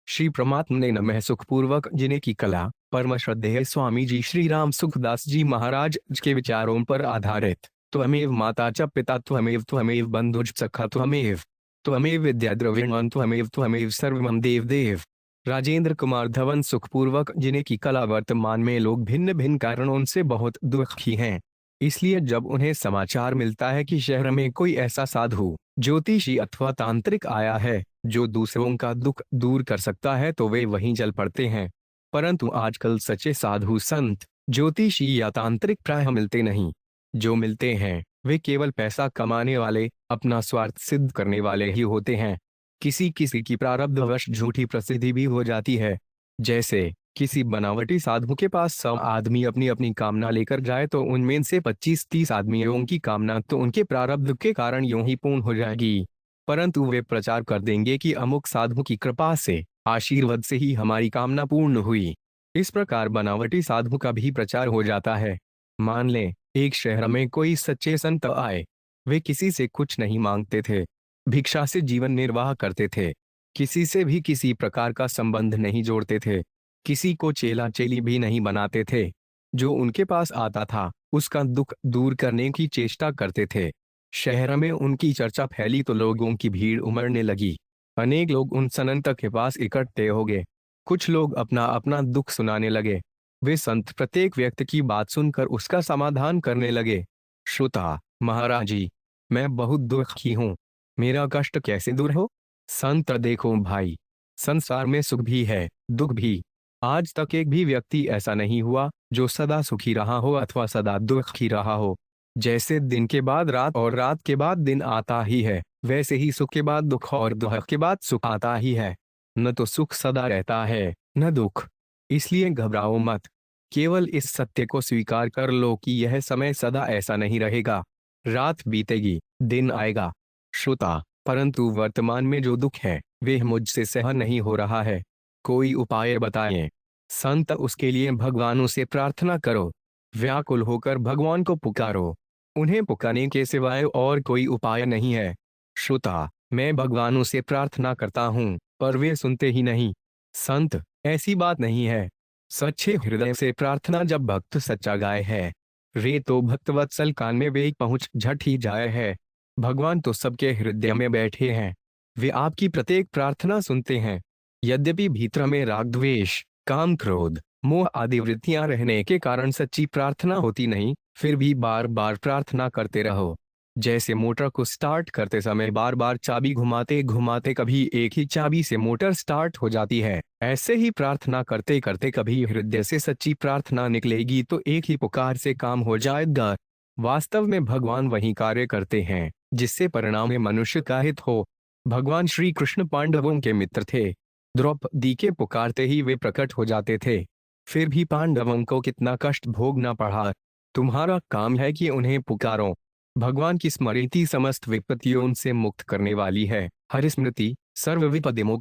श्री परमात्मा ने नमः सुखपूर्वक जीने की कला परम श्रद्धेय स्वामी जी श्री राम सुखदास जी महाराज के विचारों पर आधारित त्वमेव माता च पिता त्वमेव त्वमेव बंधुज सखा त्वमेव त्वमेव विद्या द्रविणवान त्वमेव त्वमेव सर्वमं देव देव राजेंद्र कुमार धवन सुखपूर्वक जीने की कला वर्तमान में लोग भिन्न भिन्न कारणों से बहुत दुखी हैं। इसलिए जब उन्हें समाचार मिलता है कि शहर में कोई ऐसा साधु ज्योतिषी अथवा तांत्रिक आया है जो दूसरों का दुख दूर कर सकता है तो वे वहीं चल पड़ते हैं। परंतु आजकल सच्चे साधु संत ज्योतिषी या तांत्रिक प्रायः मिलते नहीं। जो मिलते हैं वे केवल पैसा कमाने वाले, अपना स्वार्थ सिद्ध करने वाले ही होते हैं। किसी किसी की प्रारब्धवश झूठी प्रसिद्धि भी हो जाती है। जैसे किसी बनावटी साधु के पास 100 आदमी अपनी अपनी कामना लेकर जाए तो उनमें से 25-30 आदमियों की कामना तो उनके प्रारब्ध के कारण यूं ही पूर्ण हो जाएगी, परंतु वे प्रचार कर देंगे कि अमुक साधु की कृपा से, आशीर्वाद से ही हमारी कामना पूर्ण हुई। इस प्रकार बनावटी साधु का भी प्रचार हो जाता है। मान लें एक शहर में कोई सच्चे संत आए। वे किसी से कुछ नहीं मांगते थे, भिक्षा से जीवन निर्वाह करते थे, किसी से भी किसी प्रकार का संबंध नहीं जोड़ते थे, किसी को चेला चेली भी नहीं बनाते थे। जो उनके पास आता था उसका दुख दूर करने की चेष्टा करते थे। शहर में उनकी चर्चा फैली तो लोगों की भीड़ उमड़ने लगी। अनेक लोग उन संत के पास इकट्ठे हो गए। कुछ लोग अपना अपना दुख सुनाने लगे। वे संत प्रत्येक व्यक्ति की बात सुनकर उसका समाधान करने लगे। श्रोता महाराज जी, मैं बहुत दुखी हूँ, मेरा कष्ट कैसे दूर हो? संत देखो भाई, संसार में सुख भी है, दुख भी। आज तक एक भी व्यक्ति ऐसा नहीं हुआ जो सदा सुखी रहा हो अथवा सदा दुखी रहा हो। जैसे दिन के बाद रात और रात के बाद दिन आता ही है, वैसे ही सुख के बाद दुख और दुख के बाद सुख आता ही है। न तो सुख सदा रहता है, न दुख। इसलिए घबराओ मत, केवल इस सत्य को स्वीकार कर लो कि यह समय सदा ऐसा नहीं रहेगा। रात बीतेगी, दिन आएगा। श्रोता, परंतु वर्तमान में जो दुख है वह मुझसे सहन नहीं हो रहा है, कोई उपाय बताएं। संत, उसके लिए भगवानों से प्रार्थना करो, व्याकुल होकर भगवान को पुकारो। उन्हें पुकारने के सिवाय और कोई उपाय नहीं है। श्रोता, मैं भगवानों से प्रार्थना करता हूँ पर वे सुनते ही नहीं। संत, ऐसी बात नहीं है। सच्चे हृदय से प्रार्थना जब भक्त सच्चा गाय है, रे तो भक्तवत्सल कान में वे पहुँच झट ही जाए है। भगवान तो सबके हृदय में बैठे हैं, वे आपकी प्रत्येक प्रार्थना सुनते हैं। यद्यपि भीतर में राग द्वेष काम क्रोध मोह आदि वृत्तियां रहने के कारण सच्ची प्रार्थना होती नहीं, फिर भी बार बार प्रार्थना करते रहो। जैसे मोटर को स्टार्ट करते समय बार बार चाबी घुमाते घुमाते कभी एक ही चाबी से मोटर स्टार्ट हो जाती है, ऐसे ही प्रार्थना करते करते कभी हृदय से सच्ची प्रार्थना निकलेगी तो एक ही पुकार से काम हो जाएगा। वास्तव में भगवान वही कार्य करते हैं जिससे परिणाम में मनुष्य का हित हो। भगवान श्री कृष्ण पांडवों के मित्र थे। द्रौपदी के पुकारते ही वे प्रकट हो जाते थे, फिर भी पांडवों को कितना कष्ट भोगना पड़ा। तुम्हारा काम है कि उन्हें पुकारो। भगवान की स्मृति समस्त विपत्तियों से मुक्त करने वाली है। हरिस्मृति सर्व विपदि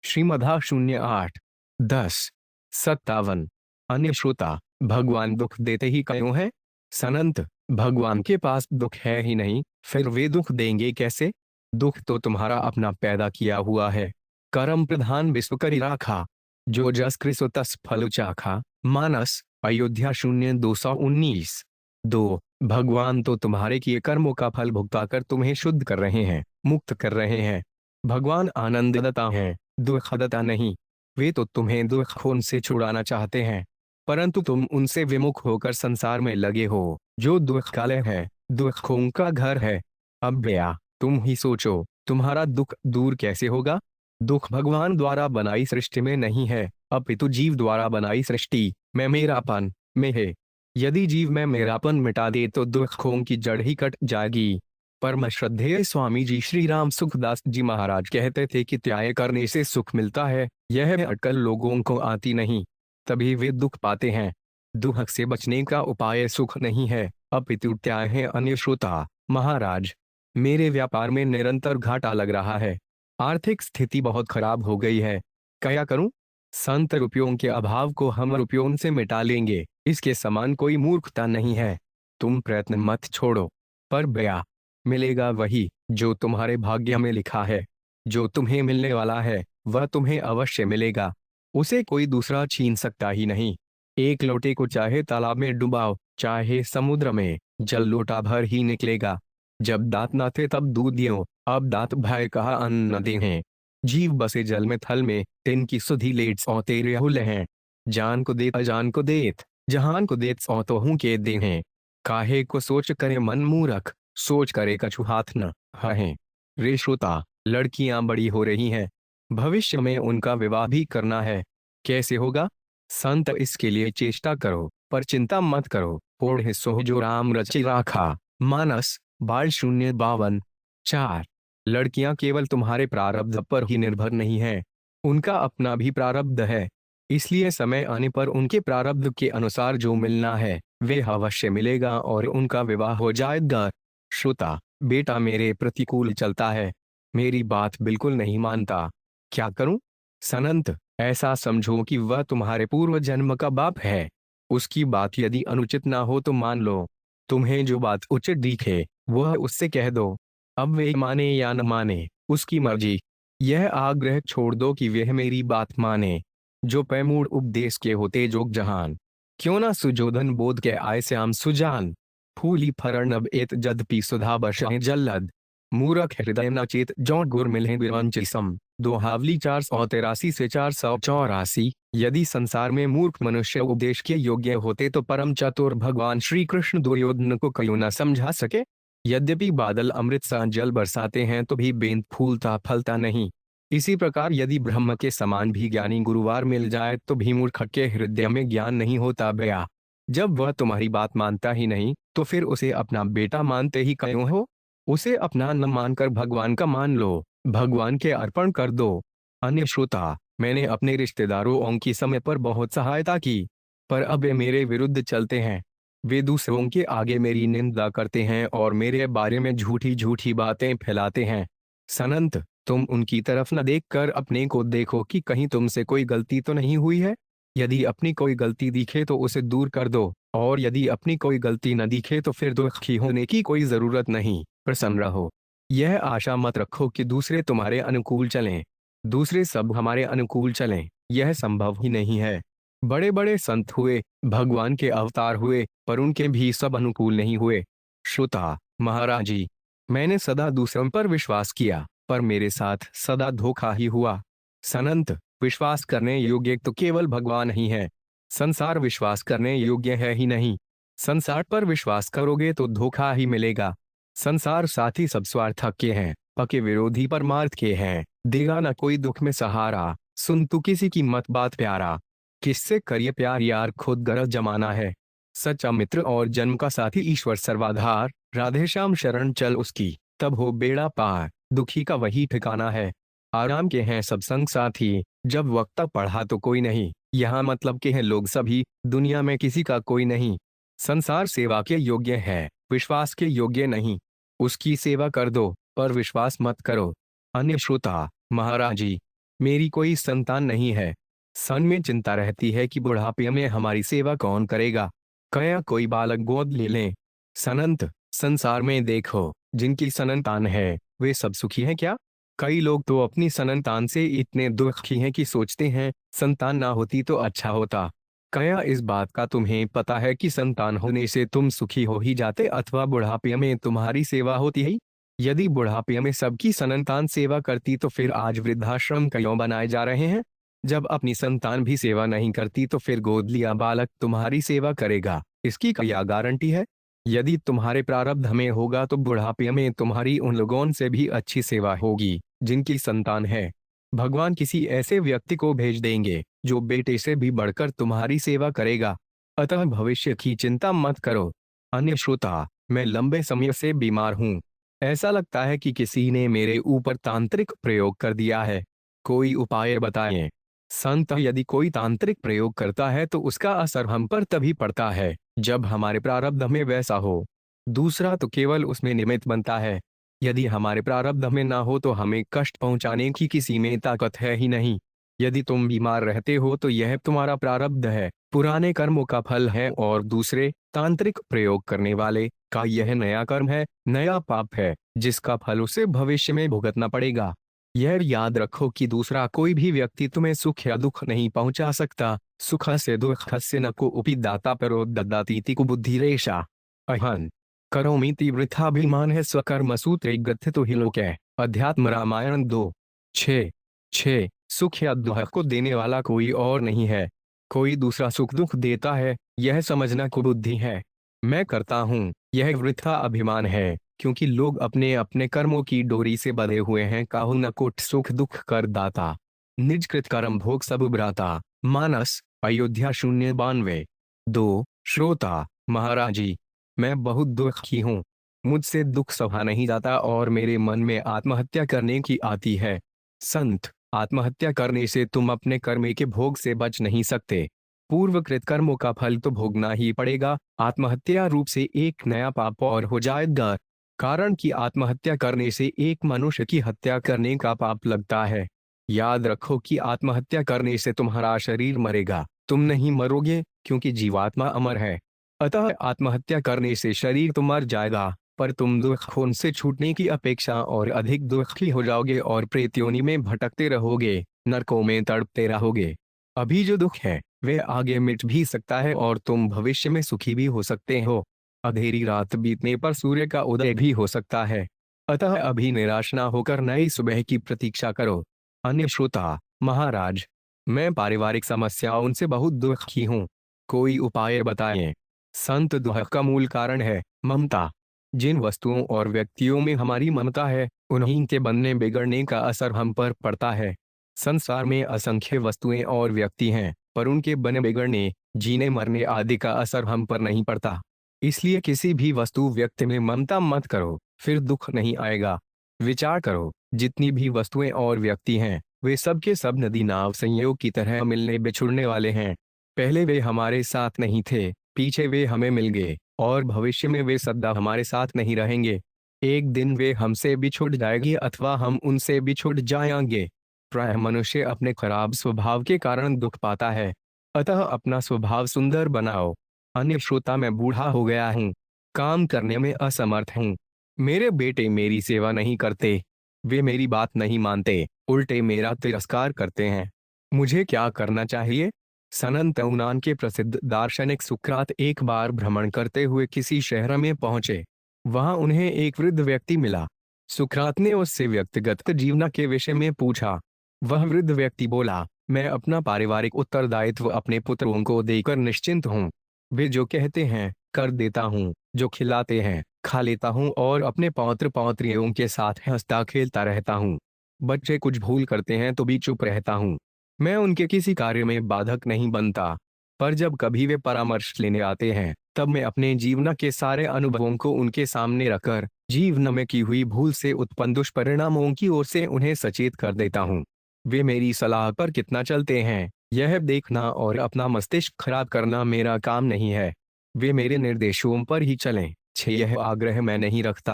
श्रीमद् 08-10-57। अन्य श्रोता, भगवान दुख देते ही क्यों है? सनंत, भगवान के पास दुख है ही नहीं, फिर वे दुख देंगे कैसे? दुख तो तुम्हारा अपना पैदा किया हुआ है। कर्म प्रधान विश्व करी राखा, जो जस कृसो तस फल चाखा। मानस अयोध्या 0-219। 2 भगवान तो तुम्हारे किए कर्मों का फल भुगताकर तुम्हें शुद्ध कर रहे हैं, मुक्त कर रहे हैं। भगवान आनंददाता हैं, दुखदाता नहीं। वे तो तुम्हें दुखों से छुड़ाना चाहते हैं, परंतु तुम उनसे विमुख होकर संसार में लगे हो, जो दुखालय है, दुखों का घर है। अब भैया तुम ही सोचो, तुम्हारा दुख दूर कैसे होगा? दुख भगवान द्वारा बनाई सृष्टि में नहीं है, अपितु जीव द्वारा बनाई सृष्टि में मेरापन में है। यदि जीव में मेरापन मिटा दे तो दुखों की जड़ ही कट जाएगी। परम श्रद्धेय स्वामी जी श्री राम सुखदास जी महाराज कहते थे कि त्याग करने से सुख मिलता है, यह अटकल लोगों को आती नहीं, तभी वे दुख पाते हैं। दुख से बचने का उपाय सुख नहीं है, अपितु त्याग है। अन्य श्रोता महाराज, मेरे व्यापार में निरंतर घाटा लग रहा है, आर्थिक स्थिति बहुत खराब हो गई है, क्या करूं? संत रुपयों के अभाव को हम रुपयों से मिटा लेंगे, इसके समान कोई मूर्खता नहीं है। तुम प्रयत्न मत छोड़ो, पर भैया मिलेगा वही जो तुम्हारे भाग्य में लिखा है। जो तुम्हें मिलने वाला है वह तुम्हें अवश्य मिलेगा, उसे कोई दूसरा छीन सकता ही नहीं। एक लोटे को चाहे तालाब में डुबाओ, चाहे समुद्र में, जल लोटा भर ही निकलेगा। जब दांत न थे तब दूध दियो, अब दांत भय कहा अन्न न दें। जीव बसे जल में थल में, तिनकी सुधि लेट सौ तेरे हुल हैं। जान को देत अजान को देत, जहान को देत सौ तो हूं के दे हैं। काहे को सोच करे मन मूरख, सोच करे कछु हाथ न हैं। रे श्रोता, लड़कियां बड़ी हो रही हैं, भविष्य में उनका विवाह भी करना है। कैसे होगा? संत इसके लिए चेष्टा करो, पर चिंता मत करो। ओढ़े सोह जो राम रचि राखा, मानस बाल 052। लड़कियां केवल तुम्हारे प्रारब्ध पर ही निर्भर नहीं है, उनका अपना भी प्रारब्ध है। इसलिए समय आने पर उनके प्रारब्ध के अनुसार जो मिलना है वे अवश्य मिलेगा और उनका विवाह हो जाएगा। श्रोता, बेटा मेरे प्रतिकूल चलता है, मेरी बात बिल्कुल नहीं मानता, क्या करूं? सनंत, ऐसा समझो कि वह तुम्हारे पूर्व जन्म का बाप है। उसकी बात यदि अनुचित ना हो तो मान लो, तुम्हें जो बात उचित दिखे वह उससे कह दो। अब वे माने या न माने, उसकी मर्जी। यह आग्रह छोड़ दो कि वह मेरी बात माने। जो पैमूढ़ उपदेश के होते जोग जहान, क्यों ना सुजोधन बोध के आय श्याम सुजान। फूली फरणब एत जदपि सुधा बरसाएं जल्लद, मूरख हृदय न चेत जौ गुर मिले विरंचिसम। दोहावली 483 से 484। यदि संसार में मूर्ख मनुष्य उपदेश के योग्य होते तो परम चतुर भगवान श्री कृष्ण दुर्योधन को क्यों न समझा सके। यद्यपि बादल अमृत सा जल बरसाते हैं तो भी बेंत फूलता फलता नहीं। इसी प्रकार यदि ब्रह्म के समान भी ज्ञानी गुरुवार मिल जाए तो भी मूर्ख के हृदय में ज्ञान नहीं होता भया। जब वह तुम्हारी बात मानता ही नहीं तो फिर उसे अपना बेटा मानते ही क्यों हो? उसे अपना न मानकर भगवान का मान लो, भगवान के अर्पण कर दो। अन्य श्रोता, मैंने अपने रिश्तेदारों की समय पर बहुत सहायता की, पर अब वे मेरे विरुद्ध चलते हैं। वे दूसरों के आगे मेरी निंदा करते हैं और मेरे बारे में झूठी झूठी बातें फैलाते हैं। सनंत, तुम उनकी तरफ न देखकर अपने को देखो कि कहीं तुमसे कोई गलती तो नहीं हुई है। यदि अपनी कोई गलती दिखे तो उसे दूर कर दो, और यदि अपनी कोई गलती न दिखे तो फिर दुखी होने की कोई जरूरत नहीं, प्रसन्न रहो। यह आशा मत रखो कि दूसरे तुम्हारे अनुकूल चलें, दूसरे सब हमारे अनुकूल चलें, यह संभव ही नहीं है। बड़े बड़े संत हुए, भगवान के अवतार हुए, पर उनके भी सब अनुकूल नहीं हुए। श्रोता महाराज जी, मैंने सदा दूसरों पर विश्वास किया, पर मेरे साथ सदा धोखा ही हुआ। सनंत, विश्वास करने योग्य तो केवल भगवान ही है, संसार विश्वास करने योग्य है ही नहीं। संसार पर विश्वास करोगे तो धोखा ही मिलेगा। संसार साथी सब स्वार्थ के हैं, पके विरोधी परमार्थ के हैं। देगा न कोई दुख में सहारा, सुन तू किसी की मत बात प्यारा। किससे करिए प्यार यार, खुद गरज जमाना है। सच्चा मित्र और जन्म का साथी ईश्वर सर्वाधार, राधे श्याम शरण चल उसकी, तब हो बेड़ा पार। दुखी का वही ठिकाना है, आराम के हैं सब संग साथी। जब वक्त पढ़ा तो कोई नहीं, यहाँ मतलब के हैं लोग सभी, दुनिया में किसी का कोई नहीं। संसार सेवा के योग्य है, विश्वास के योग्य नहीं। उसकी सेवा कर दो, पर विश्वास मत करो। अन्य श्रोता महाराज जी, मेरी कोई संतान नहीं है। सन में चिंता रहती है कि बुढ़ापे में हमारी सेवा कौन करेगा, कया कोई बालक गोद ले लें। सनंत, संसार में देखो, जिनकी संतान है वे सब सुखी हैं क्या? कई लोग तो अपनी संतान से इतने दुखी हैं कि सोचते हैं संतान ना होती तो अच्छा होता। क्या इस बात का तुम्हें पता है कि संतान होने से तुम सुखी हो ही जाते अथवा बुढ़ापे में तुम्हारी सेवा होती है? यदि बुढ़ापे में सबकी संतान सेवा करती तो फिर आज वृद्धाश्रम क्यों बनाए जा रहे हैं? जब अपनी संतान भी सेवा नहीं करती तो फिर गोद लिया बालक तुम्हारी सेवा करेगा, इसकी क्या गारंटी है? यदि तुम्हारे प्रारब्ध में होगा तो बुढ़ापे में तुम्हारी उन लोगों से भी अच्छी सेवा होगी जिनकी संतान है। भगवान किसी ऐसे व्यक्ति को भेज देंगे जो बेटे से भी बढ़कर तुम्हारी सेवा करेगा। अतः भविष्य की चिंता मत करो। अन्य श्रोता, मैं लंबे समय से बीमार हूँ। ऐसा लगता है कि किसी ने मेरे ऊपर तांत्रिक प्रयोग कर दिया है, कोई उपाय बताएं। संत, यदि कोई तांत्रिक प्रयोग करता है तो उसका असर हम पर तभी पड़ता है जब हमारे प्रारब्ध में वैसा हो। दूसरा तो केवल उसमें निमित्त बनता है। यदि हमारे प्रारब्ध में ना हो तो हमें कष्ट पहुंचाने की किसी में ताकत है ही नहीं। यदि तुम बीमार रहते हो तो यह तुम्हारा प्रारब्ध है, पुराने कर्मों का फल है, और दूसरे तांत्रिक प्रयोग करने वाले का यह नया कर्म है, नया पाप है, जिसका फल उसे भविष्य में भुगतना पड़ेगा। यह याद रखो कि दूसरा कोई भी व्यक्ति तुम्हें सुख या दुख नहीं पहुंचा सकता। सुख से दुख से न को उपि दाता परो ददातीति कुबुद्धि रेशा। अहन करोमीति वृथाभिमान है स्वकर्म सूत्रे ग्रथितो हि लोके। अध्यात्म रामायण 2:6। सुख या दुख को देने वाला कोई और नहीं है, कोई दूसरा सुख दुख देता है, यह समझना कुबुद्धि है। मैं करता हूँ, यह वृथा अभिमान है, क्योंकि लोग अपने अपने कर्मों की डोरी से बंधे हुए हैं। काहु न कोट सुख दुख कर दाता, निज कृत कर्म भोग सब भ्राता। मानस अयोध्या 092। श्रोता महाराजी, मैं बहुत दुखी हूँ, मुझसे दुख सहा नहीं जाता और मेरे मन में आत्महत्या करने की आती है। संत, आत्महत्या करने से तुम अपने कर्म के भोग से बच नहीं सकते, पूर्वकृत कर्मों का फल तो भोगना ही पड़ेगा। आत्महत्या रूप से एक नया पाप और हो जाएगा, कारण कि आत्महत्या करने से एक मनुष्य की हत्या करने का पाप लगता है। याद रखो कि आत्महत्या करने से तुम्हारा शरीर मरेगा, तुम नहीं मरोगे, क्योंकि जीवात्मा अमर है। अतः आत्महत्या करने से शरीर तो मर जाएगा, पर तुम दुख से छूटने की अपेक्षा और अधिक दुखी हो जाओगे और प्रेत योनि में भटकते रहोगे, नरकों में तड़पते रहोगे। अभी जो दुख है वे आगे मिट भी सकता है और तुम भविष्य में सुखी भी हो सकते हो। अंधेरी रात बीतने पर सूर्य का उदय भी हो सकता है, अतः अभी निराश ना होकर नई सुबह की प्रतीक्षा करो। अन्य श्रोता महाराज, मैं पारिवारिक समस्याओं से बहुत दुखी हूँ, कोई उपाय बताएं। संत, दुख का मूल कारण है ममता। जिन वस्तुओं और व्यक्तियों में हमारी ममता है, उन्हीं के बनने बिगड़ने का असर हम पर पड़ता है। संसार में असंख्य वस्तुएं और व्यक्ति हैं, पर उनके बने बिगड़ने, जीने मरने आदि का असर हम पर नहीं पड़ता। इसलिए किसी भी वस्तु व्यक्ति में ममता मत करो, फिर दुख नहीं आएगा। विचार करो, जितनी भी वस्तुएं और व्यक्ति हैं, वे सब के सब नदी नाव संयोग की तरह मिलने बिछुड़ने वाले हैं। पहले वे हमारे साथ नहीं थे, पीछे वे हमें मिल गए, और भविष्य में वे सदा हमारे साथ नहीं रहेंगे। एक दिन वे हमसे बिछुड़ जाएंगे अथवा हम उनसे बिछुड़ जाएंगे। प्रायः मनुष्य अपने खराब स्वभाव के कारण दुख पाता है, अतः अपना स्वभाव सुंदर बनाओ। अन्य श्रोता, मैं बूढ़ा हो गया हूँ, काम करने में असमर्थ हूँ, मेरे बेटे मेरी सेवा नहीं करते, वे मेरी बात नहीं मानते, उल्टे मेरा तिरस्कार करते हैं, मुझे क्या करना चाहिए? सनत यूनान के प्रसिद्ध दार्शनिक सुकरात एक बार भ्रमण करते हुए किसी शहर में पहुंचे। वहां उन्हें एक वृद्ध व्यक्ति मिला। सुकरात ने उससे व्यक्तिगत जीवन के विषय में पूछा। वह वृद्ध व्यक्ति बोला, मैं अपना पारिवारिक उत्तरदायित्व अपने पुत्रों को देकर निश्चिंत हूँ। वे जो कहते हैं कर देता हूँ, जो खिलाते हैं खा लेता हूँ और अपने पौत्र पौत्रियों के साथ हंसता खेलता रहता हूँ। बच्चे कुछ भूल करते हैं तो भी चुप रहता हूँ, मैं उनके किसी कार्य में बाधक नहीं बनता। पर जब कभी वे परामर्श लेने आते हैं, तब मैं अपने जीवन के सारे अनुभवों को उनके सामने रखकर जीवन में की हुई भूल से उत्पन्न दुष्परिणामों की ओर से उन्हें सचेत कर देता हूँ। वे मेरी सलाह पर कितना चलते हैं, यह देखना और अपना मस्तिष्क खराब करना मेरा काम नहीं है। वे मेरे निर्देशों पर ही चलें। यह आग्रह मैं नहीं रखता।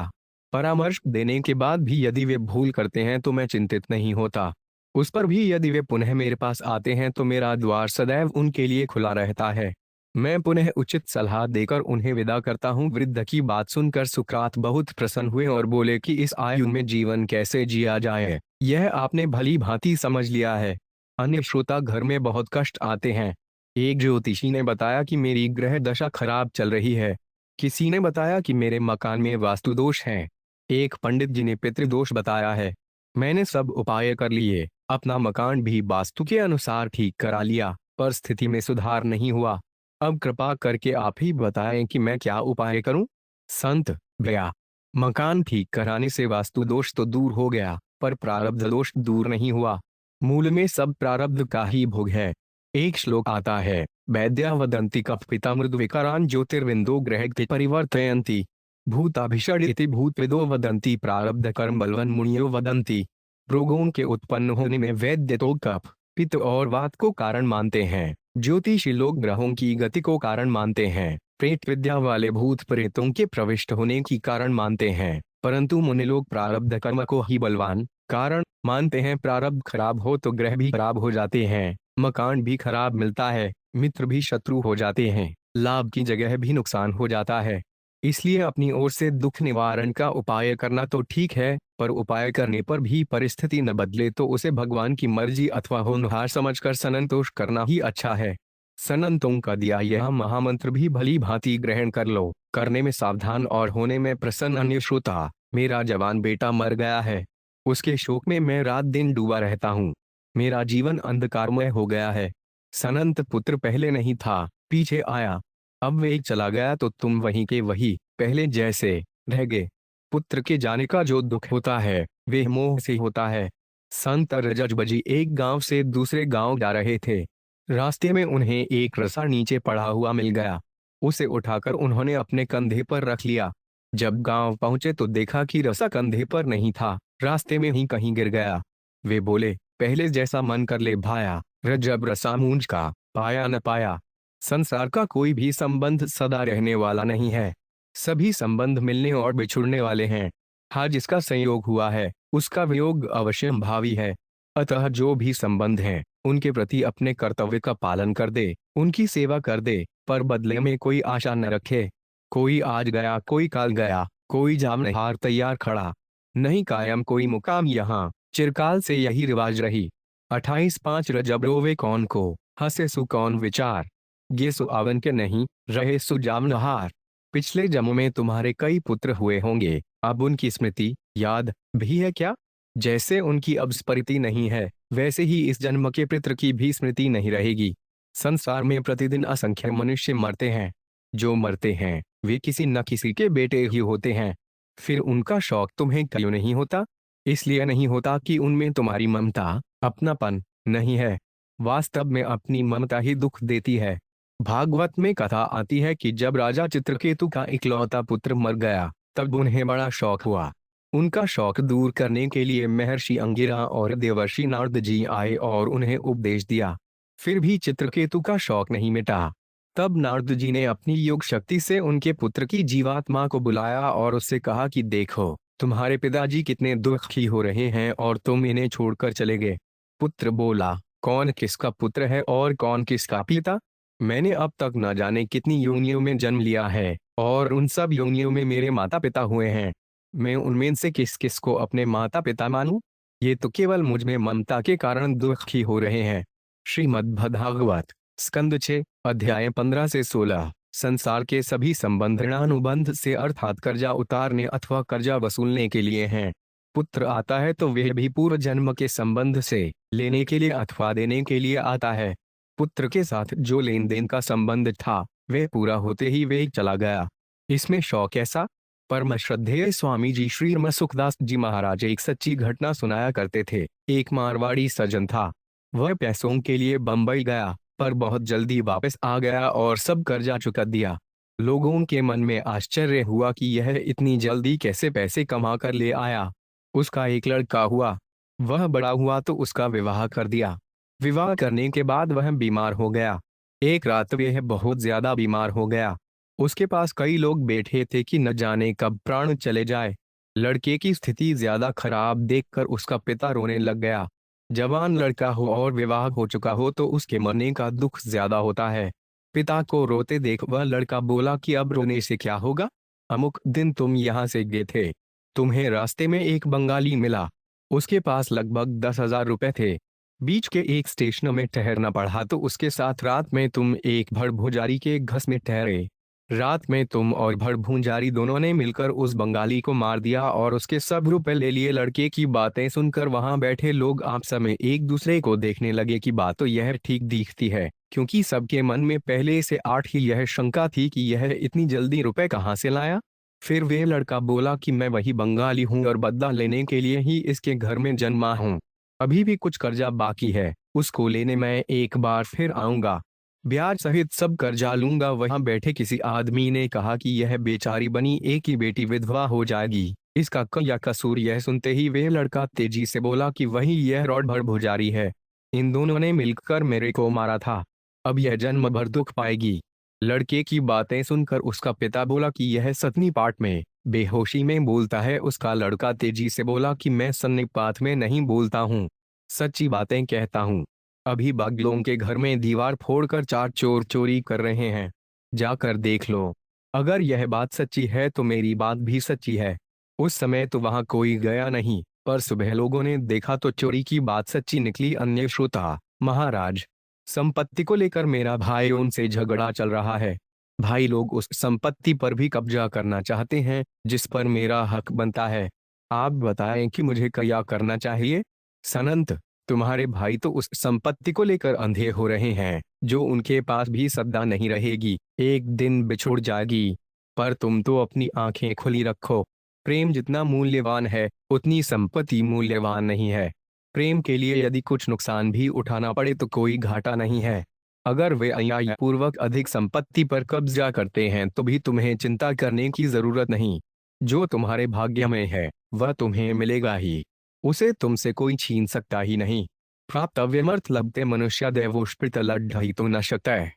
परामर्श देने के बाद भी यदि वे भूल करते हैं तो मैं चिंतित नहीं होता। उस पर भी यदि वे पुनः मेरे पास आते हैं तो मेरा द्वार सदैव उनके लिए खुला रहता है। मैं पुनः उचित सलाह देकर उन्हें विदा करता हूँ। वृद्ध की बात सुनकर सुकरात बहुत प्रसन्न हुए और बोले कि इस आयु में जीवन कैसे जिया जाए, यह आपने भली भांति समझ लिया है। अन्य श्रोता, घर में बहुत कष्ट आते हैं। एक ज्योतिषी ने बताया कि मेरी ग्रह दशा खराब चल रही है। किसी ने बताया कि मेरे मकान में वास्तु दोष है। एक पंडित जी ने पितृदोष बताया है। मैंने सब उपाय कर लिए, अपना मकान भी वास्तु के अनुसार ठीक करा लिया, पर स्थिति में सुधार नहीं हुआ। अब कृपा करके आप ही बताएं कि मैं क्या उपाय करूं? संत, भैया, मकान ठीक कराने से वास्तु दोष तो दूर हो गया, पर प्रारब्ध दोष दूर नहीं हुआ। मूल में सब प्रारब्ध का ही भोग है। एक श्लोक आता है, वैद्या वदंती कपिता मृदु विकारान ज्योतिर्विंदो ग्रह परिवर्तयन्ति भूताभिषण इति भूतविदो वदंती प्रारब्ध कर्म बलवन मुनियो वदंती। रोगों के उत्पन्न होने में वैद्य तो कफ, पित्त और वात को कारण मानते हैं। ज्योतिषी लोग ग्रहों की गति को कारण मानते हैं। प्रेत विद्या वाले भूत प्रेतों के प्रविष्ट होने की कारण मानते हैं, परंतु मुनि लोग प्रारब्ध कर्म को ही बलवान कारण मानते हैं। प्रारब्ध खराब हो तो ग्रह भी खराब हो जाते हैं, मकान भी खराब मिलता है, मित्र भी शत्रु हो जाते हैं, लाभ की जगह भी नुकसान हो जाता है। इसलिए अपनी ओर से दुख निवारण का उपाय करना तो ठीक है, पर उपाय करने पर भी परिस्थिति न बदले तो उसे भगवान की मर्जी अथवा होनहार समझकर संतोष करना ही अच्छा है। संतों का दिया यह महामंत्र भी भली भांति ग्रहण कर लो, करने में सावधान और होने में प्रसन्न। अन्य श्रोता, मेरा जवान बेटा मर गया है, उसके शोक में मैं रात दिन डूबा रहता हूँ। मेरा जीवन अंधकारमय हो गया है। सनंत पुत्र पहले नहीं था, पीछे आया, अब वे चला गया तो तुम वहीं के वही पहले जैसे रह गए। पुत्र के जाने का जो दुख होता है वे मोह से होता है। संत रजबजी एक गांव से दूसरे गांव जा रहे थे। रास्ते में उन्हें एक रसा नीचे पड़ा हुआ मिल गया। उसे उठाकर उन्होंने अपने कंधे पर रख लिया। जब गांव पहुंचे तो देखा कि रसा कंधे पर नहीं था, रास्ते में ही कहीं गिर गया। वे बोले, पहले जैसा मन कर ले भाया, रजब रसा मूंज का पाया न पाया। संसार का कोई भी संबंध सदा रहने वाला नहीं है। सभी संबंध मिलने और बिछुड़ने वाले हैं। हाँ, जिसका संयोग हुआ है उसका वियोग अवश्य भावी है। अतः जो भी संबंध हैं उनके प्रति अपने कर्तव्य का पालन कर दे, उनकी सेवा कर दे, पर बदले में कोई आशा न रखे। कोई आज गया, कोई कल गया, कोई जामनहार तैयार खड़ा, नहीं कायम कोई मुकाम यहाँ, चिरकाल से यही रिवाज रही। 28/5 रजब रोवे कौन को, हंसे सु कौन विचार, ये सुआवन के नहीं रहे सुजामनहार। पिछले जन्म में तुम्हारे कई पुत्र हुए होंगे, अब उनकी स्मृति याद भी है क्या? जैसे उनकी अब स्मृति नहीं है, वैसे ही इस जन्म के पितृ की भी स्मृति नहीं रहेगी। संसार में प्रतिदिन असंख्य मनुष्य मरते हैं। जो मरते हैं वे किसी न किसी के बेटे ही होते हैं। फिर उनका शौक तुम्हें क्यों नहीं होता? इसलिए नहीं होता कि उनमें तुम्हारी ममता, अपनापन नहीं है। वास्तव में अपनी ममता ही दुख देती है। भागवत में कथा आती है कि जब राजा चित्रकेतु का इकलौता पुत्र मर गया तब उन्हें बड़ा शौक हुआ। उनका शौक दूर करने के लिए महर्षि अंगिरा और देवर्षि नारद जी आए और उन्हें उपदेश दिया। फिर भी चित्रकेतु का शौक नहीं मिटा। तब नारद जी ने अपनी योग शक्ति से उनके पुत्र की जीवात्मा को बुलाया और उससे कहा कि देखो, तुम्हारे पिताजी कितने दुखी हो रहे हैं और तुम इन्हें छोड़कर चले गए। पुत्र बोला, कौन किसका पुत्र है और कौन किसका पिता? मैंने अब तक न जाने कितनी योनियों में जन्म लिया है और उन सब योनियों में मेरे माता पिता हुए हैं। मैं उनमें से किस किस को अपने माता पिता मानूं? ये तो केवल मुझ में ममता के कारण दुखी हो रहे हैं। श्रीमद्भागवत स्कंद 6 अध्याय 15 से 16। संसार के सभी संबंध ऋणानुबंध से अर्थात कर्जा उतारने अथवा कर्जा वसूलने के लिए हैं। पुत्र आता है तो वह भी पूर्व जन्म के संबंध से लेने के लिए अथवा देने के लिए आता है। पुत्र के साथ जो लेन देन का संबंध था वह पूरा होते ही वह चला गया। इसमें शौक ऐसा? परम श्रद्धेय स्वामी जी श्री रम सुखदास जी महाराज एक सच्ची घटना सुनाया करते थे। एक मारवाड़ी सज्जन था। वह पैसों के लिए बंबई गया, पर बहुत जल्दी वापस आ गया और सब कर्जा चुका दिया। लोगों के मन में आश्चर्य हुआ कि यह इतनी जल्दी कैसे पैसे कमा कर ले आया। उसका एक लड़का हुआ। वह बड़ा हुआ तो उसका विवाह कर दिया। विवाह करने के बाद वह बीमार हो गया। एक रात वह बहुत ज्यादा बीमार हो गया। उसके पास कई लोग बैठे थे कि न जाने कब प्राण चले जाए। लड़के की स्थिति ज्यादा खराब देखकर उसका पिता रोने लग गया। जवान लड़का हो और विवाह हो चुका हो तो उसके मरने का दुख ज्यादा होता है। पिता को रोते देख वह लड़का बोला कि अब रोने से क्या होगा? अमुक दिन तुम यहाँ से गए थे, तुम्हें रास्ते में एक बंगाली मिला। उसके पास लगभग 10,000 रुपए थे। बीच के एक स्टेशन में ठहरना पड़ा तो उसके साथ रात में तुम एक भड़भुजारी के घस में ठहरे। रात में तुम और भड़भुजारी दोनों ने मिलकर उस बंगाली को मार दिया और उसके सब रुपए ले लिए। लड़के की बातें सुनकर वहां बैठे लोग आपस में एक दूसरे को देखने लगे कि बात तो यह ठीक दिखती है, क्योंकि सबके मन में पहले से आठ ही यह शंका थी कि यह इतनी जल्दी रुपए कहाँ से लाया। फिर वह लड़का बोला कि मैं वही बंगाली हूँ और बदला लेने के लिए ही इसके घर में जन्मा हूँ। अभी भी कुछ कर्जा बाकी है, उसको लेने मैं एक बार फिर आऊंगा, ब्याज सहित सब कर्जा लूंगा। वहां बैठे किसी आदमी ने कहा कि यह बेचारी बनी एक ही बेटी विधवा हो जाएगी, इसका क्या कसूर? यह सुनते ही वह लड़का तेजी से बोला कि वही यह रॉड भड़भुजारी है। इन दोनों ने मिलकर मेरे को मारा था, अब यह जन्म भर दुख पाएगी। लड़के की बातें सुनकर उसका पिता बोला कि यह सतनी पाठ में बेहोशी में बोलता है। उसका लड़का तेजी से बोला कि मैं सन्निपात में नहीं बोलता हूँ, सच्ची बातें कहता हूँ। अभी बगलों के घर में दीवार फोड़कर 4 चोर चोरी कर रहे हैं, जाकर देख लो। अगर यह बात सच्ची है तो मेरी बात भी सच्ची है। उस समय तो वहां कोई गया नहीं, पर सुबह लोगों ने देखा तो चोरी की बात सच्ची निकली। अन्य श्रोता: महाराज, संपत्ति को लेकर मेरा भाई उनसे झगड़ा चल रहा है। भाई लोग उस संपत्ति पर भी कब्जा करना चाहते हैं जिस पर मेरा हक बनता है। आप बताएं कि मुझे क्या करना चाहिए। सनंत: तुम्हारे भाई तो उस संपत्ति को लेकर अंधे हो रहे हैं जो उनके पास भी सदा नहीं रहेगी, एक दिन बिछुड़ जाएगी। पर तुम तो अपनी आंखें खुली रखो। प्रेम जितना मूल्यवान है उतनी संपत्ति मूल्यवान नहीं है। प्रेम के लिए यदि कुछ नुकसान भी उठाना पड़े तो कोई घाटा नहीं है। अगर वे अन्यायपूर्वक अधिक संपत्ति पर कब्जा करते हैं तो भी तुम्हें चिंता करने की जरूरत नहीं। जो तुम्हारे भाग्य में है वह तुम्हें मिलेगा ही, उसे तुमसे कोई छीन सकता ही नहीं। प्राप्तव्यमर्थ लभते मनुष्य देवोष्पित लड्ढई तो न शक्तः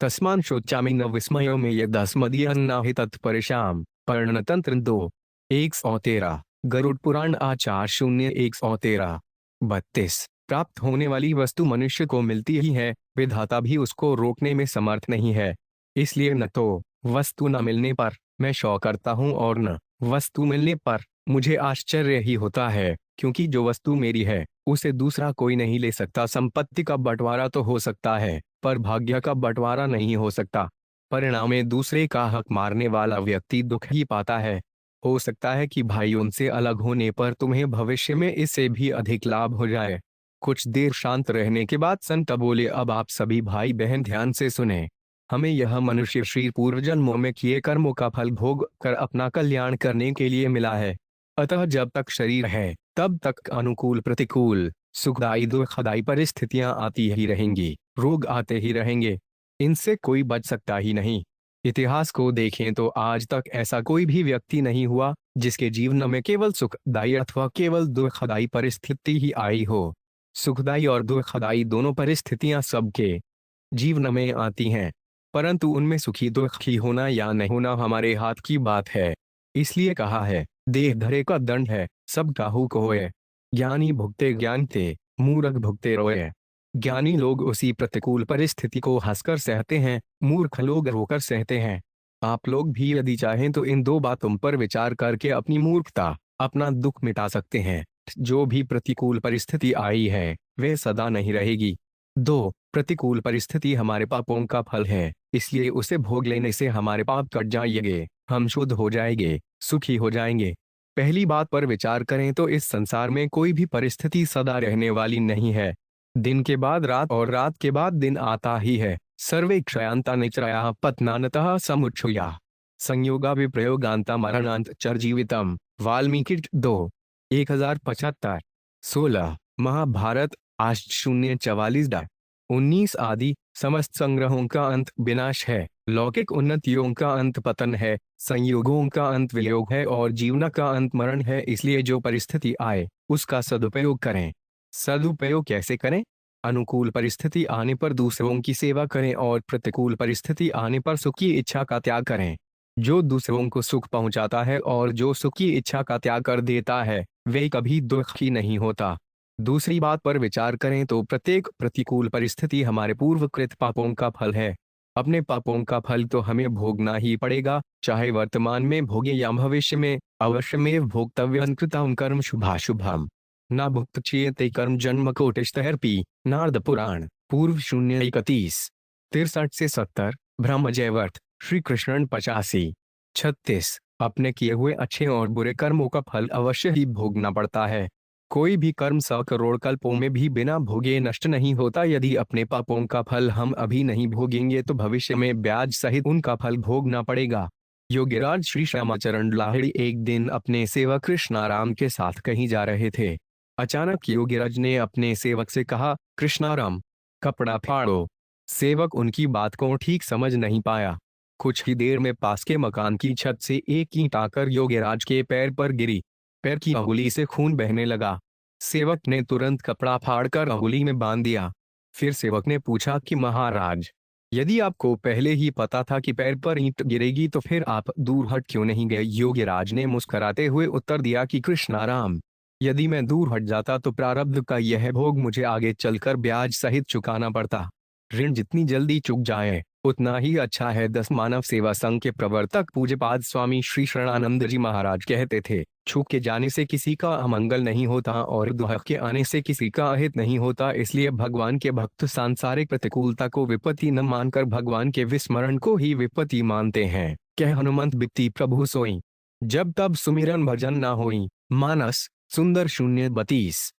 तस्मान शोचामि न विस्मयो में यदस्मदीयन्नाहि तत्परेशाम। पर्णतंत्र 2 113 गरुड़ पुराण आचार 0 113 32। प्राप्त होने वाली वस्तु मनुष्य को मिलती ही है, विधाता भी उसको रोकने में समर्थ नहीं है। इसलिए न तो वस्तु न मिलने पर मैं शौक करता हूँ और न वस्तु मिलने पर मुझे आश्चर्य ही होता है, क्योंकि जो वस्तु मेरी है उसे दूसरा कोई नहीं ले सकता। संपत्ति का बंटवारा तो हो सकता है पर भाग्य का बंटवारा नहीं हो सकता। परिणाम में दूसरे का हक मारने वाला व्यक्ति दुख ही पाता है। हो सकता है कि भाई उनसे अलग होने पर तुम्हें भविष्य में इससे भी अधिक लाभ हो जाए। कुछ देर शांत रहने के बाद संत बोले, अब आप सभी भाई बहन ध्यान से सुने। हमें यह मनुष्य शरीर पूर्व जन्मों में किए कर्मों का फल भोग कर अपना कल्याण करने के लिए मिला है। अतः जब तक शरीर है तब तक अनुकूल प्रतिकूल सुखदायी दुखदायी परिस्थितियां आती ही रहेंगी, रोग आते ही रहेंगे। इनसे कोई बच सकता ही नहीं। इतिहास को देखें तो आज तक ऐसा कोई भी व्यक्ति नहीं हुआ जिसके जीवन में केवल सुखदायी अथवा केवल दुखदायी परिस्थिति ही आई हो। सुखदायी और दुखदायी दोनों परिस्थितियां सबके जीवन में आती हैं, परंतु उनमें सुखी दुखी होना या नहीं होना हमारे हाथ की बात है। इसलिए कहा है, देह धरे का दंड है, सब काहू को होए। ज्ञानी भुगते ज्ञान ते, मूर्ख भुगते रोए। ज्ञानी लोग उसी प्रतिकूल परिस्थिति को हंसकर सहते हैं, मूर्ख लोग रोकर सहते हैं। आप लोग भी यदि चाहें तो इन दो बातों पर विचार करके अपनी मूर्खता, अपना दुख मिटा सकते हैं। जो भी प्रतिकूल परिस्थिति आई है वह सदा नहीं रहेगी। 2 प्रतिकूल परिस्थिति हमारे पापों का फल है, इसलिए उसे भोग लेने से हमारे पाप कट जाएंगे, हम शुद्ध हो जाएंगे, सुखी हो जाएंगे। पहली बात पर विचार करें तो इस संसार में कोई भी परिस्थिति सदा रहने वाली नहीं है। दिन के बाद रात और रात के बाद दिन आता ही है। सर्वे क्षयांता निचरया पत्नानतः समुच्छुया संयोगा विप्रयोगांता मरणांत चर्जीवितम। वाल्मीकि 2 1075 16 महाभारत आष्ट 044-19 आदि समस्त संग्रहों का अंत विनाश है, लौकिक उन्नतियों का अंत पतन है, संयोगों का अंत वियोग है और जीवन का अंत मरण है। इसलिए जो परिस्थिति आए उसका सदुपयोग करें। सदुपयोग कैसे करें? अनुकूल परिस्थिति आने पर दूसरों की सेवा करें और प्रतिकूल परिस्थिति आने पर सुख की इच्छा का त्याग करें। जो दूसरों को सुख पहुंचाता है और जो सुख की इच्छा का त्याग कर देता है वे कभी दुखी नहीं होता। दूसरी बात पर विचार करें तो प्रत्येक प्रतिकूल परिस्थिति हमारे पूर्वकृत पापों का फल है। अपने पापों का फल तो हमें भोगना ही पड़ेगा, चाहे वर्तमान में भोगे या भविष्य में। अवश्य में भोक्तव्यं कृतं कर्म शुभाशुभम न भुक्त चेते कर्म जन्म कोटिष्ठर्पी। नारद पुराण पूर्व 031 63 से 70 ब्रह्मजयवर्त श्री कृष्ण 85 36। अपने किए हुए अच्छे और बुरे कर्मों का फल अवश्य ही भोगना पड़ता है। कोई भी कर्म 100 करोड़ कल्पों में भी बिना भोगे नष्ट नहीं होता। यदि अपने पापों का फल हम अभी नहीं भोगेंगे तो भविष्य में ब्याज सहित उनका फल भोगना पड़ेगा। योगीराज श्री श्यामाचरण लाहिड़ी एक दिन अपने सेवक कृष्णाराम के साथ कहीं जा रहे थे। अचानक योगीराज ने अपने सेवक से कहा, कृष्णाराम, कपड़ा फाड़ो। सेवक उनकी बात को ठीक समझ नहीं पाया। कुछ ही देर में पास के मकान की छत से एक ईंट आकर योगीराज के पैर पर गिरी। पैर की अंगुली से खून बहने लगा। सेवक ने तुरंत कपड़ा फाड़कर अंगुली में बांध दिया। फिर सेवक ने पूछा कि महाराज, यदि आपको पहले ही पता था कि पैर पर ईंट गिरेगी तो फिर आप दूर हट क्यों नहीं गए? योगीराज ने मुस्कुराते हुए उत्तर दिया कि कृष्णाराम, यदि मैं दूर हट जाता तो प्रारब्ध का यह भोग मुझे आगे चलकर ब्याज सहित चुकाना पड़ता। ऋण जितनी जल्दी चुक जाए उतना ही अच्छा है। 10 मानव सेवा संघ के प्रवर्तक पूज्यपाद स्वामी श्री शरणानंद जी महाराज कहते थे, छूट के जाने से किसी का अमंगल नहीं होता और दुख के आने से किसी का अहित नहीं होता। इसलिए भगवान के भक्त सांसारिक प्रतिकूलता को विपत्ति न मानकर भगवान के विस्मरण को ही विपत्ति मानते हैं। कह हनुमंत बित्ती प्रभु सोई, जब तब सुमिरन भजन न होई। मानस सुंदर 032।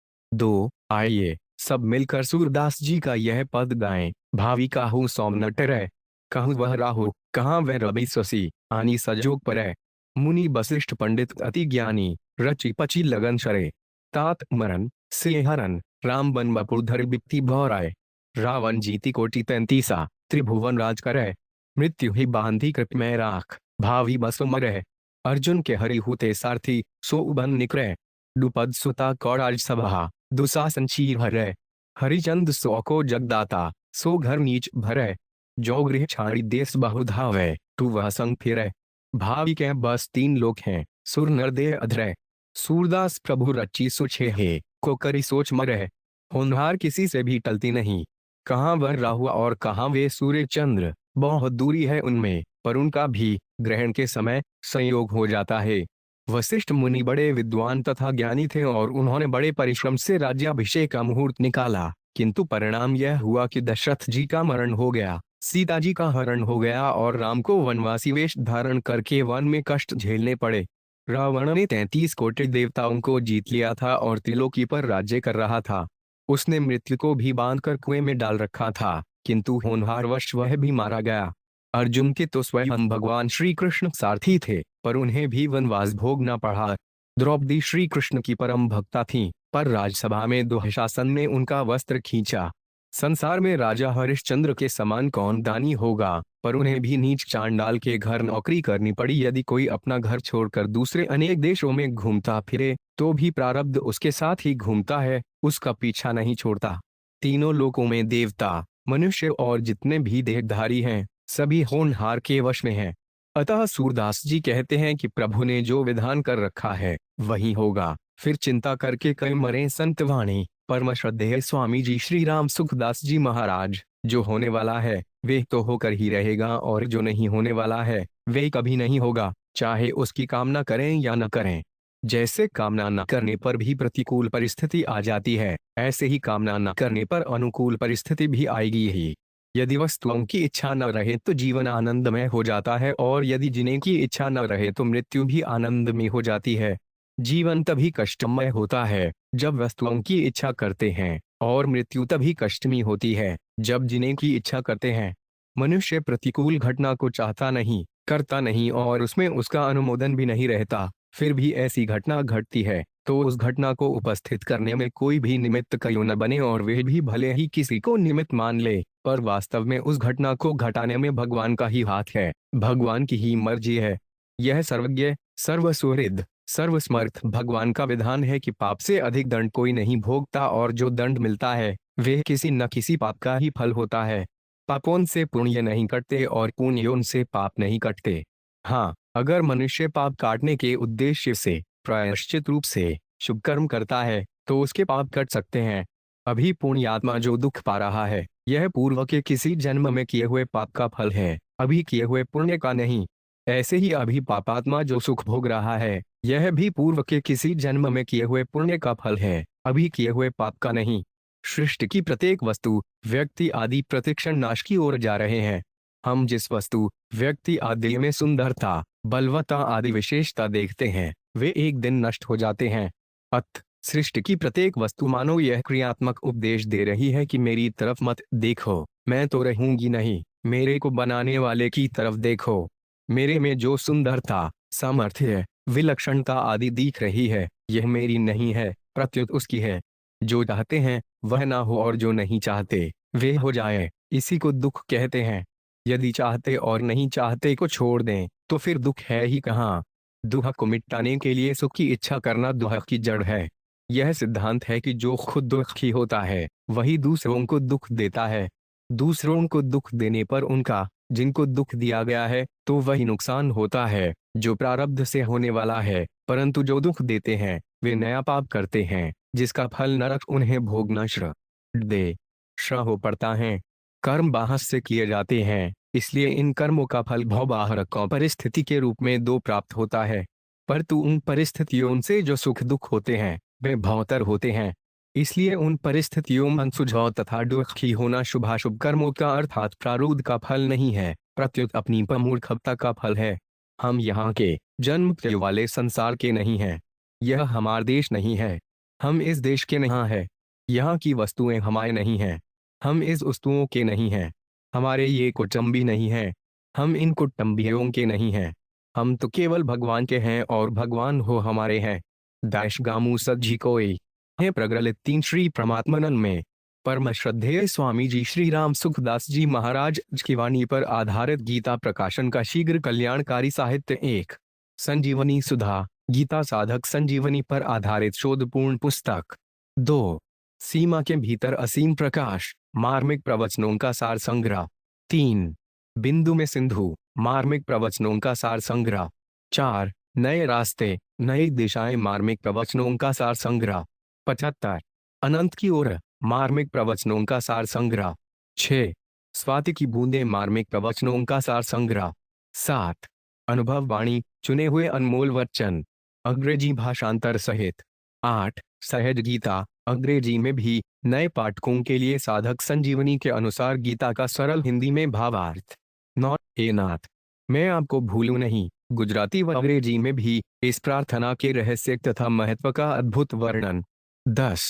आइए सब मिलकर सूरदास जी का यह पद गाएं। भावी काहू सौमन टरै, कहूँ वह राहु, कहाँ वह रवि शशि, आनी सजोग परै। मुनि वशिष्ठ पंडित अति ज्ञानी, रचि पची लगन शरे। तात मरन से हरन, राम बन बपुरधर बिप्ति भौराय। रावण जीति कोटि 33, त्रिभुवन राज करै। मृत्यु ही बांधी कृप में राख, भावी बसु मरै। अर्जुन के हरि हुते सारथी, सो उबन निकरै। दुपद सुता कौराज सभा, दुशासन चीर हरै। हरिचंद सो को जगदाता, सो घर नीच भरै। जो गृह छाड़ी देश बहुधावै, तू वह संग फिरै। भावी के बस 3 लोक हैं, सुर नर देह अधरै। सूरदास प्रभु रची सुछे है, को करी सोच मरै। होनहार किसी से भी टलती नहीं, कहाँ वह राहु और कहाँ वे सूर्य चंद्र। बहुत दूरी है उनमें, पर उनका भी ग्रहण के समय संयोग हो जाता है। वशिष्ठ मुनि बड़े विद्वान तथा ज्ञानी थे और उन्होंने बड़े परिश्रम से राज्याभिषेक का मुहूर्त निकाला, किंतु परिणाम यह हुआ कि दशरथ जी का मरण हो गया, सीता जी का हरण हो गया और राम को वनवासी वेश धारण करके वन में कष्ट झेलने पड़े। रावण ने 33 कोटि देवताओं को जीत लिया था और त्रिलोकी पर राज्य कर रहा था। उसने मृत्यु को भी बांधकर कुएं में डाल रखा था, किंतु होनहारवश वह भी मारा गया। अर्जुन के तो स्वयं भगवान श्री कृष्ण सारथी थे, पर उन्हें भी वनवास भोगना पड़ा। द्रौपदी श्री कृष्ण की परम भक्ता थीं, पर राजसभा में दुशासन ने उनका वस्त्र खींचा। संसार में राजा हरिश्चंद्र के समान कौन दानी होगा, पर उन्हें भी नीच चांडाल के घर नौकरी करनी पड़ी। यदि कोई अपना घर छोड़कर दूसरे अनेक देशों में घूमता फिरे, तो भी प्रारब्ध उसके साथ ही घूमता है, उसका पीछा नहीं छोड़ता। तीनों लोकों में देवता, मनुष्य और जितने भी देहधारी हैं, सभी होनहार के वश में हैं। अतः सूरदास जी कहते हैं कि प्रभु ने जो विधान कर रखा है वही होगा। फिर चिंता करके कई मरे संत वाणी। परम श्रद्धेय स्वामी जी श्री राम सुखदास जी महाराज, जो होने वाला है वे तो होकर ही रहेगा और जो नहीं होने वाला है वे कभी नहीं होगा, चाहे उसकी कामना करें या न करें। जैसे कामना न करने पर भी प्रतिकूल परिस्थिति आ जाती है, ऐसे ही कामना न करने पर अनुकूल परिस्थिति भी आएगी ही। यदि वस्तुओं की इच्छा न रहे तो जीवन आनंदमय हो जाता है, और यदि जीने की इच्छा न रहे तो मृत्यु भी आनंदमय हो जाती है। जीवन तभी कष्टमय होता है जब वस्तुओं की इच्छा करते हैं, और मृत्यु तभी कष्टमय होती है जब जीने की इच्छा करते हैं। मनुष्य प्रतिकूल घटना को चाहता नहीं, करता नहीं और उसमें उसका अनुमोदन भी नहीं रहता, फिर भी ऐसी घटना घटती है तो उस घटना को उपस्थित करने में कोई भी निमित्त क्यों न बने, और वे भी भले ही किसी को निमित्त मान ले, पर वास्तव में उस घटना को घटाने में भगवान का ही हाथ है, भगवान की ही मर्जी है। यह सर्वज्ञ, सर्वसुहृद, सर्वसमर्थ भगवान का विधान है कि पाप से अधिक दंड कोई नहीं भोगता, और जो दंड मिलता है वे किसी न किसी पाप का ही फल होता है। पापों से पुण्य नहीं कटते और पुण्यों से पाप नहीं कटते। हाँ, अगर मनुष्य पाप काटने के उद्देश्य से प्रायश्चित रूप से शुभ कर्म करता है तो उसके पाप कट सकते हैं। अभी पुण्यात्मा जो दुख पा रहा है, यह पूर्व के किसी जन्म में किए हुए पाप का फल है, अभी किए हुए पुण्य का नहीं। ऐसे ही अभी पापात्मा जो सुख भोग रहा है, यह भी पूर्व के किसी जन्म में किए हुए पुण्य का फल है, अभी किए हुए पाप का नहीं। सृष्टि की प्रत्येक वस्तु, व्यक्ति आदि प्रतिक्षण नाश की ओर जा रहे हैं। हम जिस वस्तु, व्यक्ति आदि में सुंदरता, बलवत्ता आदि विशेषता देखते हैं, वे एक दिन नष्ट हो जाते हैं। अत सृष्टि की प्रत्येक वस्तु मानो यह क्रियात्मक उपदेश दे रही है कि मेरी तरफ मत देखो, मैं तो रहूंगी नहीं, मेरे को बनाने वाले की तरफ देखो। मेरे में जो सुंदरता, सामर्थ्य, विलक्षणता आदि दिख रही है, यह मेरी नहीं है, प्रत्युत उसकी है। जो चाहते हैं वह ना हो और जो नहीं चाहते वे हो जाए, इसी को दुख कहते हैं। यदि चाहते और नहीं चाहते को छोड़ दें तो फिर दुख है ही कहाँ। दुख को मिटाने के लिए सुख की इच्छा करना दुख की जड़ है। यह सिद्धांत है कि जो खुद दुखी होता है वही दूसरों को दुख देता है। दूसरों को दुख देने पर उनका, जिनको दुख दिया गया है, तो वही नुकसान होता है जो प्रारब्ध से होने वाला है, परंतु जो दुख देते हैं वे नया पाप करते हैं, जिसका फल नरक उन्हें भोगना श्र हो पड़ता है। कर्म बाहर से किए जाते हैं, इसलिए इन कर्मों का फल भवबाहरकों परिस्थिति के रूप में दो प्राप्त होता है। परंतु उन परिस्थितियों से जो सुख दुख होते हैं वे भवतर होते हैं। इसलिए उन परिस्थितियों में सुझाव तथा दुखी होना शुभाशुभ कर्मों का अर्थात प्रारूध का फल नहीं है, प्रत्युत अपनी मूर्खता का फल है। हम यहाँ के जन्म के वाले संसार के नहीं हैं। यह हमारा देश नहीं है। हम इस देश के नहीं हैं। यहाँ की वस्तुएं हमारे नहीं हैं। हम इस वस्तुओं के नहीं हैं। हमारे ये कुटुंबी नहीं हैं। हम इन कुटुंबियों के नहीं हैं। हम तो केवल भगवान के हैं और भगवान हो हमारे हैं। दाशगामु सज्जी कोई है प्रगलित 3 श्री परमात्मनन में परम श्रद्धेय स्वामी जी श्री राम सुखदास जी महाराज की वाणी पर आधारित गीता प्रकाशन का शीघ्र कल्याणकारी साहित्य 1 संजीवनी सुधा गीता साधक संजीवनी पर आधारित शोधपूर्ण पुस्तक 2 सीमा के भीतर असीम प्रकाश मार्मिक प्रवचनों का सार संग्रह 3 बिंदु में सिंधु मार्मिक प्रवचनों का सार संग्रह 4 नए रास्ते नई दिशाएं मार्मिक प्रवचनों का सार संग्रह 75 अनंत की ओर मार्मिक प्रवचनों का सार संग्रह 6 स्वाति की बूंदे मार्मिक प्रवचनों का सार संग्रह 7 अनुभव वाणी चुने हुए अनमोल वचन अंग्रेजी भाषांतर सहित 8 सहज गीता अंग्रेजी में भी नए पाठकों के लिए साधक संजीवनी के अनुसार गीता का सरल हिंदी में भावार्थ 9 हे नाथ मैं आपको भूलूं नहीं गुजराती व अंग्रेजी में भी इस प्रार्थना के रहस्य तथा महत्व का अद्भुत वर्णन 10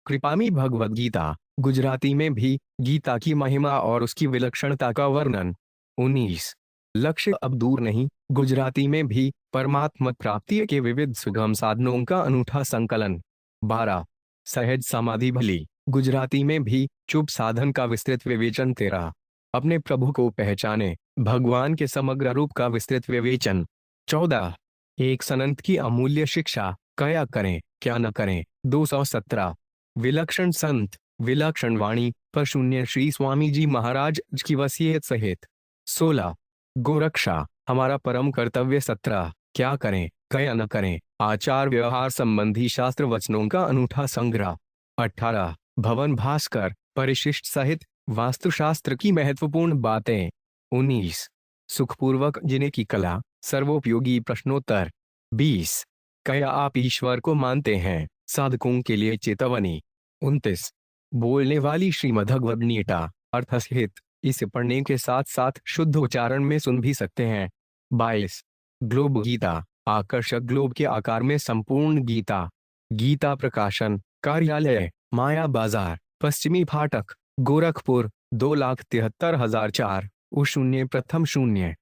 कृपामी भगवद गीता गुजराती में भी गीता की महिमा और उसकी विलक्षणता का वर्णन 19 लक्ष्य अब दूर नहीं गुजराती में भी परमात्मा प्राप्ति के विविध सुगम साधनों का अनूठा संकलन 12 सहज समाधि भली गुजराती में भी चुप साधन का विस्तृत विवेचन 13 अपने प्रभु को पहचाने भगवान के समग्र रूप का विस्तृत विवेचन 14 एक संत की अमूल्य शिक्षा क्या करें क्या न करें 217 विलक्षण संत विलक्षण वाणी पर शून्य श्री स्वामी जी महाराज की वसीयत सहित 16 गोरक्षा हमारा परम कर्तव्य 17 क्या करें क्या न करें आचार व्यवहार संबंधी शास्त्र वचनों का अनूठा संग्रह 18 भवन भास्कर परिशिष्ट सहित वास्तुशास्त्र की महत्वपूर्ण बातें 19 सुखपूर्वक जीने की कला सर्वोपयोगी प्रश्नोत्तर 20 क्या आप ईश्वर को मानते हैं साधकों के लिए चेतावनी 29 बोलने वाली श्रीमद्भगवद्गीता अर्थ सहित इसे पढ़ने के साथ साथ शुद्ध उच्चारण में सुन भी सकते हैं 22 ग्लोब गीता आकर्षक ग्लोब के आकार में संपूर्ण गीता गीता प्रकाशन कार्यालय माया बाजार पश्चिमी फाटक गोरखपुर 2,73,004 0 प्रथम 0